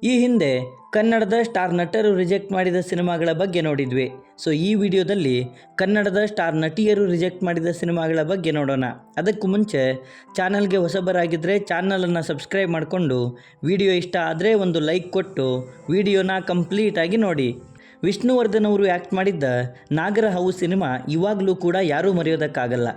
ಈ ಹಿಂದೆ ಕನ್ನಡದ ಸ್ಟಾರ್ ನಟರು ರಿಜೆಕ್ಟ್ ಮಾಡಿದ ಸಿನಿಮಾಗಳ ಬಗ್ಗೆ ನೋಡಿದ್ವಿ. ಸೊ ಈ ವಿಡಿಯೋದಲ್ಲಿ ಕನ್ನಡದ ಸ್ಟಾರ್ ನಟಿಯರು ರಿಜೆಕ್ಟ್ ಮಾಡಿದ ಸಿನಿಮಾಗಳ ಬಗ್ಗೆ ನೋಡೋಣ. ಅದಕ್ಕೂ ಮುಂಚೆ ಚಾನಲ್ಗೆ ಹೊಸಬರಾಗಿದ್ದರೆ ಚಾನಲನ್ನು ಸಬ್ಸ್ಕ್ರೈಬ್ ಮಾಡಿಕೊಂಡು ವಿಡಿಯೋ ಇಷ್ಟ ಆದರೆ ಒಂದು ಲೈಕ್ ಕೊಟ್ಟು ವಿಡಿಯೋನ ಕಂಪ್ಲೀಟಾಗಿ ನೋಡಿ. ವಿಷ್ಣುವರ್ಧನ್ ಅವರು ಆ್ಯಕ್ಟ್ ಮಾಡಿದ್ದ ನಾಗರಹಾವು ಸಿನಿಮಾ ಇವಾಗಲೂ ಕೂಡ ಯಾರೂ ಮರೆಯೋದಕ್ಕಾಗಲ್ಲ.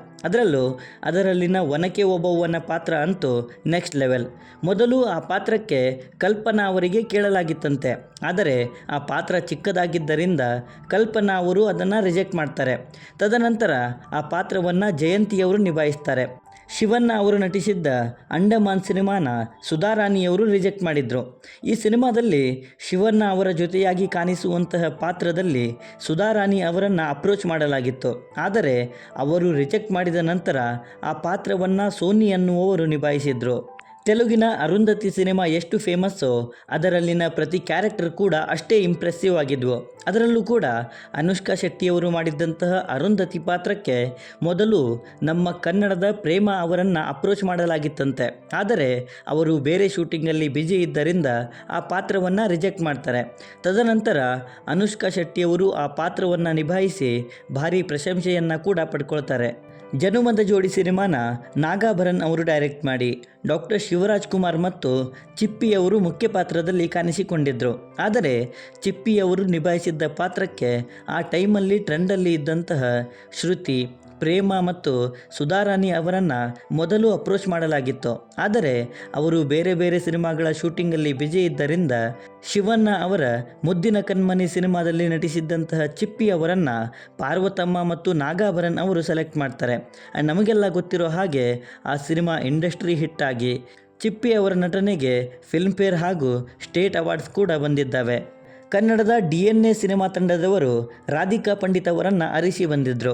ಅದರಲ್ಲಿನ ಒನಕೆ ಓಬವ್ವನ ಪಾತ್ರ ಅಂತೂ ನೆಕ್ಸ್ಟ್ ಲೆವೆಲ್. ಮೊದಲು ಆ ಪಾತ್ರಕ್ಕೆ ಕಲ್ಪನಾ ಅವರಿಗೆ ಕೇಳಲಾಗಿತ್ತಂತೆ. ಆದರೆ ಆ ಪಾತ್ರ ಚಿಕ್ಕದಾಗಿದ್ದರಿಂದ ಕಲ್ಪನಾ ಅವರು ಅದನ್ನು ರಿಜೆಕ್ಟ್ ಮಾಡ್ತಾರೆ. ತದನಂತರ ಆ ಪಾತ್ರವನ್ನು ಜಯಂತಿಯವರು ನಿಭಾಯಿಸ್ತಾರೆ. ಶಿವಣ್ಣ ಅವರು ನಟಿಸಿದ್ದ ಅಂಡಮಾನ್ ಸಿನಿಮಾನ ಸುಧಾರಾಣಿಯವರು ರಿಜೆಕ್ಟ್ ಮಾಡಿದರು. ಈ ಸಿನಿಮಾದಲ್ಲಿ ಶಿವಣ್ಣ ಅವರ ಜೊತೆಯಾಗಿ ಕಾಣಿಸುವಂತಹ ಪಾತ್ರದಲ್ಲಿ ಸುಧಾರಾಣಿ ಅವರನ್ನು ಅಪ್ರೋಚ್ ಮಾಡಲಾಗಿತ್ತು. ಆದರೆ ಅವರು ರಿಜೆಕ್ಟ್ ಮಾಡಿದ ನಂತರ ಆ ಪಾತ್ರವನ್ನು ಸೋನಿ ಅನ್ನುವವರು ನಿಭಾಯಿಸಿದರು. ತೆಲುಗಿನ ಅರುಂಧತಿ ಸಿನಿಮಾ ಎಷ್ಟು ಫೇಮಸ್ಸೋ ಅದರಲ್ಲಿನ ಪ್ರತಿ ಕ್ಯಾರೆಕ್ಟರ್ ಕೂಡ ಅಷ್ಟೇ ಇಂಪ್ರೆಸಿವ್ ಆಗಿದ್ವು. ಅದರಲ್ಲೂ ಕೂಡ ಅನುಷ್ಕಾ ಶೆಟ್ಟಿಯವರು ಮಾಡಿದ್ದಂತಹ ಅರುಂಧತಿ ಪಾತ್ರಕ್ಕೆ ಮೊದಲು ನಮ್ಮ ಕನ್ನಡದ ಪ್ರೇಮ ಅವರನ್ನು ಅಪ್ರೋಚ್ ಮಾಡಲಾಗಿತ್ತಂತೆ. ಆದರೆ ಅವರು ಬೇರೆ ಶೂಟಿಂಗಲ್ಲಿ ಬ್ಯುಸಿ ಇದ್ದರಿಂದ ಆ ಪಾತ್ರವನ್ನು ರಿಜೆಕ್ಟ್ ಮಾಡ್ತಾರೆ. ತದನಂತರ ಅನುಷ್ಕಾ ಶೆಟ್ಟಿಯವರು ಆ ಪಾತ್ರವನ್ನು ನಿಭಾಯಿಸಿ ಭಾರಿ ಪ್ರಶಂಸೆಯನ್ನು ಕೂಡ ಪಡ್ಕೊಳ್ತಾರೆ. ಜನುಮದ ಜೋಡಿ ಸಿನಿಮಾನ ನಾಗಾಭರಣ್ ಅವರು ಡೈರೆಕ್ಟ್ ಮಾಡಿ ಡಾಕ್ಟರ್ ಶಿವರಾಜ್ ಕುಮಾರ್ ಮತ್ತು ಚಿಪ್ಪಿಯವರು ಮುಖ್ಯ ಪಾತ್ರದಲ್ಲಿ ಕಾಣಿಸಿಕೊಂಡಿದ್ದರು. ಆದರೆ ಚಿಪ್ಪಿಯವರು ನಿಭಾಯಿಸಿದ್ದ ಪಾತ್ರಕ್ಕೆ ಆ ಟೈಮಲ್ಲಿ ಟ್ರೆಂಡಲ್ಲಿ ಇದ್ದಂತಹ ಶ್ರುತಿ, ಪ್ರೇಮ ಮತ್ತು ಸುಧಾರಾಣಿ ಅವರನ್ನು ಮೊದಲು ಅಪ್ರೋಚ್ ಮಾಡಲಾಗಿತ್ತು. ಆದರೆ ಅವರು ಬೇರೆ ಬೇರೆ ಸಿನಿಮಾಗಳ ಶೂಟಿಂಗಲ್ಲಿ ಬ್ಯುಸಿ ಇದ್ದರಿಂದ ಶಿವಣ್ಣ ಅವರ ಮುದ್ದಿನ ಕಣ್ಮನಿ ಸಿನಿಮಾದಲ್ಲಿ ನಟಿಸಿದ್ದಂತಹ ಚಿಪ್ಪಿ ಅವರನ್ನು ಪಾರ್ವತಮ್ಮ ಮತ್ತು ನಾಗಾಭರಣ್ ಅವರು ಸೆಲೆಕ್ಟ್ ಮಾಡ್ತಾರೆ. ನಮಗೆಲ್ಲ ಗೊತ್ತಿರೋ ಹಾಗೆ ಆ ಸಿನಿಮಾ ಇಂಡಸ್ಟ್ರಿ ಹಿಟ್ ಆಗಿ ಚಿಪ್ಪಿ ಅವರ ನಟನೆಗೆ ಫಿಲ್ಮ್ಫೇರ್ ಹಾಗೂ ಸ್ಟೇಟ್ ಅವಾರ್ಡ್ಸ್ ಕೂಡ ಬಂದಿದ್ದಾವೆ. ಕನ್ನಡದ DNA ಸಿನಿಮಾ ತಂಡದವರು ರಾಧಿಕಾ ಪಂಡಿತ್ ಅವರನ್ನು ಅರಿಸಿ ಬಂದಿದ್ದರು.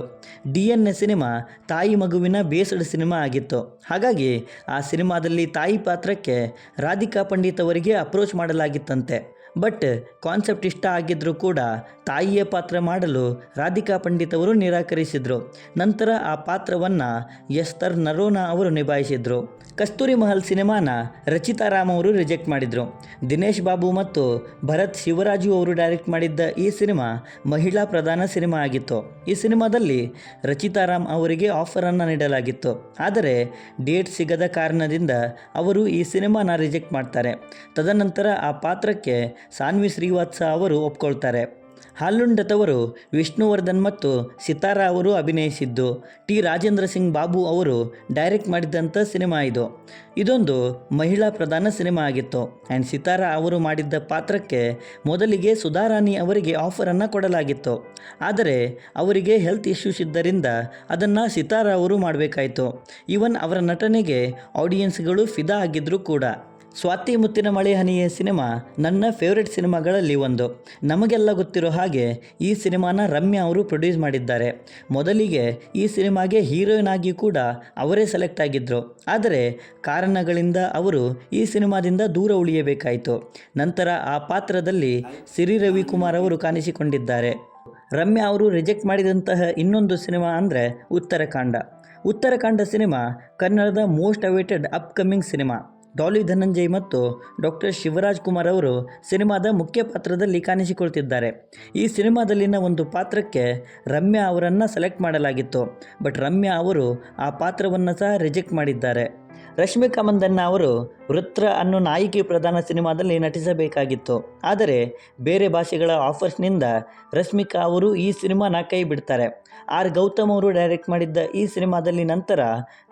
DNA ಸಿನಿಮಾ ತಾಯಿ ಮಗುವಿನ ಬೇಸ್ಡ್ ಸಿನಿಮಾ ಆಗಿತ್ತು. ಹಾಗಾಗಿ ಆ ಸಿನಿಮಾದಲ್ಲಿ ತಾಯಿ ಪಾತ್ರಕ್ಕೆ ರಾಧಿಕಾ ಪಂಡಿತ್ ಅವರಿಗೆ ಅಪ್ರೋಚ್ ಮಾಡಲಾಗಿತ್ತಂತೆ. ಬಟ್ ಕಾನ್ಸೆಪ್ಟ್ ಇಷ್ಟ ಆಗಿದ್ದರೂ ಕೂಡ ತಾಯಿಯ ಪಾತ್ರ ಮಾಡಲು ರಾಧಿಕಾ ಪಂಡಿತ್ ಅವರು ನಿರಾಕರಿಸಿದರು. ನಂತರ ಆ ಪಾತ್ರವನ್ನು ಎಸ್ತರ್ ನರೋನಾ ಅವರು ನಿಭಾಯಿಸಿದರು. ಕಸ್ತೂರಿ ಮಹಲ್ ಸಿನಿಮಾನ ರಚಿತಾ ರಾಮ್ ಅವರು ರಿಜೆಕ್ಟ್ ಮಾಡಿದರು. ದಿನೇಶ್ ಬಾಬು ಮತ್ತು ಭರತ್ ಶಿವರಾಜು ಅವರು ಡೈರೆಕ್ಟ್ ಮಾಡಿದ್ದ ಈ ಸಿನಿಮಾ ಮಹಿಳಾ ಪ್ರಧಾನ ಸಿನಿಮಾ ಆಗಿತ್ತು. ಈ ಸಿನಿಮಾದಲ್ಲಿ ರಚಿತಾ ರಾಮ್ ಅವರಿಗೆ ಆಫರನ್ನು ನೀಡಲಾಗಿತ್ತು. ಆದರೆ ಡೇಟ್ ಸಿಗದ ಕಾರಣದಿಂದ ಅವರು ಈ ಸಿನಿಮಾನ ರಿಜೆಕ್ಟ್ ಮಾಡ್ತಾರೆ. ತದನಂತರ ಆ ಪಾತ್ರಕ್ಕೆ ಸಾನ್ವಿ ಶ್ರೀವಾತ್ಸ ಅವರು ಒಪ್ಕೊಳ್ತಾರೆ. ಹಾಲುಂಡತವರು ವಿಷ್ಣುವರ್ಧನ್ ಮತ್ತು ಸಿತಾರಾ ಅವರು ಅಭಿನಯಿಸಿದ್ದು ಟಿ ರಾಜೇಂದ್ರ ಸಿಂಗ್ ಬಾಬು ಅವರು ಡೈರೆಕ್ಟ್ ಮಾಡಿದ್ದಂಥ ಸಿನಿಮಾ ಇದು. ಇದೊಂದು ಮಹಿಳಾ ಪ್ರಧಾನ ಸಿನಿಮಾ ಆಗಿತ್ತು. ಆ್ಯಂಡ್ ಸಿತಾರಾ ಅವರು ಮಾಡಿದ್ದ ಪಾತ್ರಕ್ಕೆ ಮೊದಲಿಗೆ ಸುಧಾರಾಣಿ ಅವರಿಗೆ ಆಫರನ್ನು ಕೊಡಲಾಗಿತ್ತು. ಆದರೆ ಅವರಿಗೆ ಹೆಲ್ತ್ ಇಶ್ಯೂಸ್ ಇದ್ದರಿಂದ ಅದನ್ನು ಸಿತಾರಾ ಅವರು ಮಾಡಬೇಕಾಯಿತು. ಈವನ್ ಅವರ ನಟನೆಗೆ ಆಡಿಯನ್ಸ್ಗಳು ಫಿದಾ ಆಗಿದ್ದರೂ ಕೂಡ. ಸ್ವಾತಿ ಮುತ್ತಿನ ಮಳೆ ಹನಿಯ ಸಿನಿಮಾ ನನ್ನ ಫೇವ್ರೆಟ್ ಸಿನಿಮಾಗಳಲ್ಲಿ ಒಂದು. ನಮಗೆಲ್ಲ ಗೊತ್ತಿರೋ ಹಾಗೆ ಈ ಸಿನಿಮಾನ ರಮ್ಯಾ ಅವರು ಪ್ರೊಡ್ಯೂಸ್ ಮಾಡಿದ್ದಾರೆ. ಮೊದಲಿಗೆ ಈ ಸಿನಿಮಾಗೆ ಹೀರೋಯಿನ್ ಆಗಿ ಕೂಡ ಅವರೇ ಸೆಲೆಕ್ಟ್ ಆಗಿದ್ದರು. ಆದರೆ ಕಾರಣಗಳಿಂದ ಅವರು ಈ ಸಿನಿಮಾದಿಂದ ದೂರ ಉಳಿಯಬೇಕಾಯಿತು. ನಂತರ ಆ ಪಾತ್ರದಲ್ಲಿ ಸಿರಿ ರವಿಕುಮಾರ್ ಅವರು ಕಾಣಿಸಿಕೊಂಡಿದ್ದಾರೆ. ರಮ್ಯಾ ಅವರು ರಿಜೆಕ್ಟ್ ಮಾಡಿದಂತಹ ಇನ್ನೊಂದು ಸಿನಿಮಾ ಅಂದರೆ ಉತ್ತರಕಾಂಡ ಸಿನಿಮಾ ಕನ್ನಡದ most awaited upcoming cinema. Daali Dhananjay ಮತ್ತು ಡಾಕ್ಟರ್ ಶಿವರಾಜ್ ಕುಮಾರ್ ಅವರು ಸಿನಿಮಾದ ಮುಖ್ಯ ಪಾತ್ರದಲ್ಲಿ ಕಾಣಿಸಿಕೊಳ್ತಿದ್ದಾರೆ. ಈ ಸಿನಿಮಾದಲ್ಲಿನ ಒಂದು ಪಾತ್ರಕ್ಕೆ ರಮ್ಯಾ ಅವರನ್ನು ಸೆಲೆಕ್ಟ್ ಮಾಡಲಾಗಿತ್ತು. ಬಟ್ ರಮ್ಯಾ ಅವರು ಆ ಪಾತ್ರವನ್ನು ಸಹ ರಿಜೆಕ್ಟ್ ಮಾಡಿದ್ದಾರೆ. ರಶ್ಮಿಕಾ ಮಂದಣ್ಣ ಅವರು ವೃತ್ರ ಅನ್ನೋ ನಾಯಕಿ ಪ್ರಧಾನ ಸಿನಿಮಾದಲ್ಲಿ ನಟಿಸಬೇಕಾಗಿತ್ತು. ಆದರೆ ಬೇರೆ ಭಾಷೆಗಳ ಆಫರ್ಸ್ನಿಂದ ರಶ್ಮಿಕಾ ಅವರು ಈ ಸಿನಿಮಾನ ಕೈ ಬಿಡ್ತಾರೆ. ಆರ್ ಗೌತಮ್ ಅವರು ಡೈರೆಕ್ಟ್ ಮಾಡಿದ್ದ ಈ ಸಿನಿಮಾದಲ್ಲಿ ನಂತರ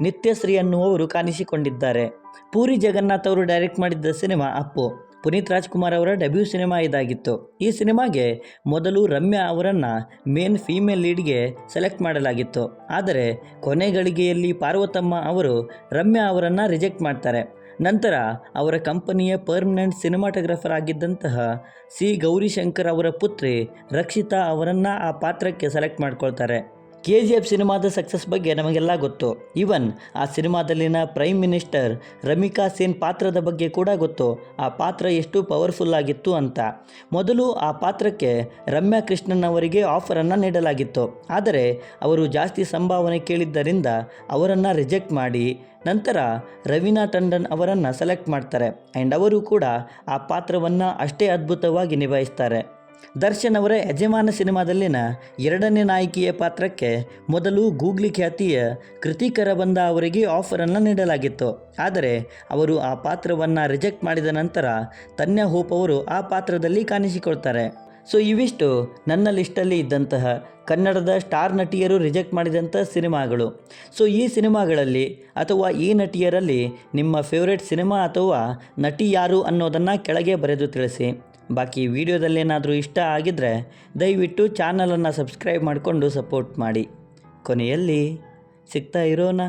ನಿತ್ಯಶ್ರೀ ಅನ್ನುವವರು ಕಾಣಿಸಿಕೊಂಡಿದ್ದಾರೆ. ಪೂರಿ ಜಗನ್ನಾಥ್ ಅವರು ಡೈರೆಕ್ಟ್ ಮಾಡಿದ್ದ ಸಿನಿಮಾ ಅಪ್ಪು. ಪುನೀತ್ ರಾಜ್ಕುಮಾರ್ ಅವರ ಡೆಬ್ಯೂ ಸಿನಿಮಾ ಇದಾಗಿತ್ತು. ಈ ಸಿನಿಮಾಗೆ ಮೊದಲು ರಮ್ಯಾ ಅವರನ್ನು ಮೇನ್ ಫೀಮೇಲ್ ಲೀಡ್ಗೆ ಸೆಲೆಕ್ಟ್ ಮಾಡಲಾಗಿತ್ತು. ಆದರೆ ಕೊನೆ ಗಳಿಗೆಯಲ್ಲಿ ಪಾರ್ವತಮ್ಮ ಅವರು ರಮ್ಯಾ ಅವರನ್ನು ರಿಜೆಕ್ಟ್ ಮಾಡ್ತಾರೆ. ನಂತರ ಅವರ ಕಂಪನಿಯ ಪರ್ಮನೆಂಟ್ ಸಿನಿಮಾಟೋಗ್ರಾಫರ್ ಆಗಿದ್ದಂತಹ ಸಿ ಗೌರಿಶಂಕರ್ ಅವರ ಪುತ್ರಿ ರಕ್ಷಿತಾ ಅವರನ್ನು ಆ ಪಾತ್ರಕ್ಕೆ ಸೆಲೆಕ್ಟ್ ಮಾಡ್ಕೊಳ್ತಾರೆ. KGF ಸಿನಿಮಾದ ಸಕ್ಸಸ್ ಬಗ್ಗೆ ನಮಗೆಲ್ಲ ಗೊತ್ತು. ಈವನ್ ಆ ಸಿನಿಮಾದಲ್ಲಿನ ಪ್ರೈಮ್ ಮಿನಿಸ್ಟರ್ ರಮಿಕಾ ಸೇನ್ ಪಾತ್ರದ ಬಗ್ಗೆ ಕೂಡ ಗೊತ್ತು. ಆ ಪಾತ್ರ ಎಷ್ಟು ಪವರ್ಫುಲ್ ಆಗಿತ್ತು ಅಂತ. ಮೊದಲು ಆ ಪಾತ್ರಕ್ಕೆ ರಮ್ಯಾ ಕೃಷ್ಣನ್ ಅವರಿಗೆ ಆಫರನ್ನು ನೀಡಲಾಗಿತ್ತು. ಆದರೆ ಅವರು ಜಾಸ್ತಿ ಸಂಭಾವನೆ ಕೇಳಿದ್ದರಿಂದ ಅವರನ್ನು ರಿಜೆಕ್ಟ್ ಮಾಡಿ ನಂತರ ರವೀನಾ ಟಂಡನ್ ಅವರನ್ನು ಸೆಲೆಕ್ಟ್ ಮಾಡ್ತಾರೆ. ಆ್ಯಂಡ್ ಅವರು ಕೂಡ ಆ ಪಾತ್ರವನ್ನು ಅಷ್ಟೇ ಅದ್ಭುತವಾಗಿ ನಿಭಾಯಿಸ್ತಾರೆ. ದರ್ಶನ್ ಅವರ ಯಜಮಾನ ಸಿನಿಮಾದಲ್ಲಿನ ಎರಡನೇ ನಾಯಕಿಯ ಪಾತ್ರಕ್ಕೆ ಮೊದಲು ಗೂಗ್ಲಿ ಖ್ಯಾತಿಯ ಕೃತಿಕರ ಬಂದ ಅವರಿಗೆ ಆಫರನ್ನು ನೀಡಲಾಗಿತ್ತು. ಆದರೆ ಅವರು ಆ ಪಾತ್ರವನ್ನು ರಿಜೆಕ್ಟ್ ಮಾಡಿದ ನಂತರ ತನ್ಯ ಹೋಪ್ ಅವರು ಆ ಪಾತ್ರದಲ್ಲಿ ಕಾಣಿಸಿಕೊಳ್ತಾರೆ. ಸೊ ಇವಿಷ್ಟು ನನ್ನ ಲಿಸ್ಟಲ್ಲಿ ಇದ್ದಂತಹ ಕನ್ನಡದ ಸ್ಟಾರ್ ನಟಿಯರು ರಿಜೆಕ್ಟ್ ಮಾಡಿದಂಥ ಸಿನಿಮಾಗಳು. ಸೊ ಈ ಸಿನಿಮಾಗಳಲ್ಲಿ ಅಥವಾ ಈ ನಟಿಯರಲ್ಲಿ ನಿಮ್ಮ ಫೇವ್ರೆಟ್ ಸಿನಿಮಾ ಅಥವಾ ನಟಿ ಯಾರು ಅನ್ನೋದನ್ನು ಕೆಳಗೆ ಬರೆದು ತಿಳಿಸಿ. ಬಾಕಿ ವಿಡಿಯೋದಲ್ಲೇನಾದರೂ ಇಷ್ಟ ಆಗಿದ್ದರೆ ದಯವಿಟ್ಟು ಚಾನಲನ್ನು ಸಬ್ಸ್ಕ್ರೈಬ್ ಮಾಡಿಕೊಂಡು ಸಪೋರ್ಟ್ ಮಾಡಿ. ಕೊನೆಯಲ್ಲಿ ಸಿಗ್ತಾ ಇರೋಣ.